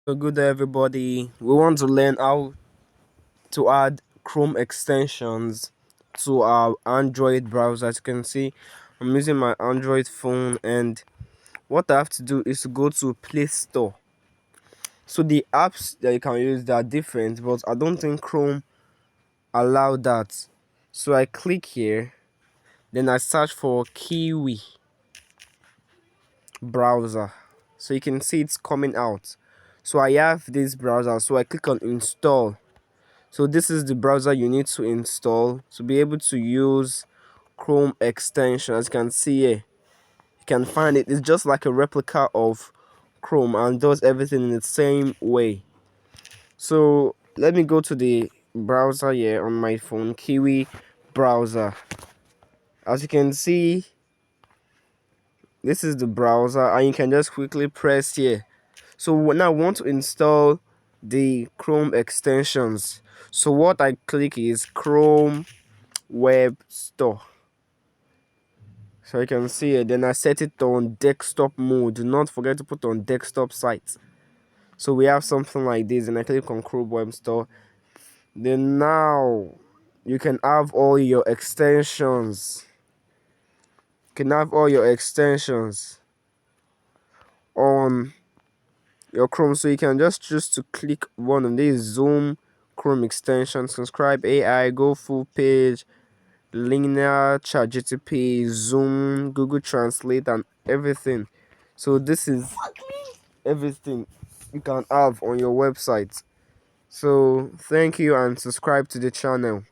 So good day everybody. We want to learn how to add Chrome extensions to our Android browser. As you can see, I'm using my Android phone, and what I have to do is to go to Play Store. So the apps that you can use, they are different, but I don't think Chrome allow that. So I click here, then I search for Kiwi browser. So you can see it's coming out. So I have this browser, so I click on install. So this is the browser you need to install to be able to use Chrome extension. As you can see here, you can find it. It's just like a replica of Chrome and does everything in the same way. So let me go to the browser here on my phone, Kiwi browser. As you can see, this is the browser, and you can just quickly press here. So now I want to install the Chrome extensions. So what I click is Chrome Web Store. So you can see it. Then I set it on desktop mode. Do not forget to put on desktop sites. So we have something like this, and I click on Chrome Web Store. Then now you can have all your extensions. You can have all your extensions on your Chrome. So you can just choose to click one of these Zoom Chrome extensions, subscribe AI, go full page, linear, ChatGTP, Zoom, Google Translate, and everything. So this is everything you can have on your website. So thank you and subscribe to the channel.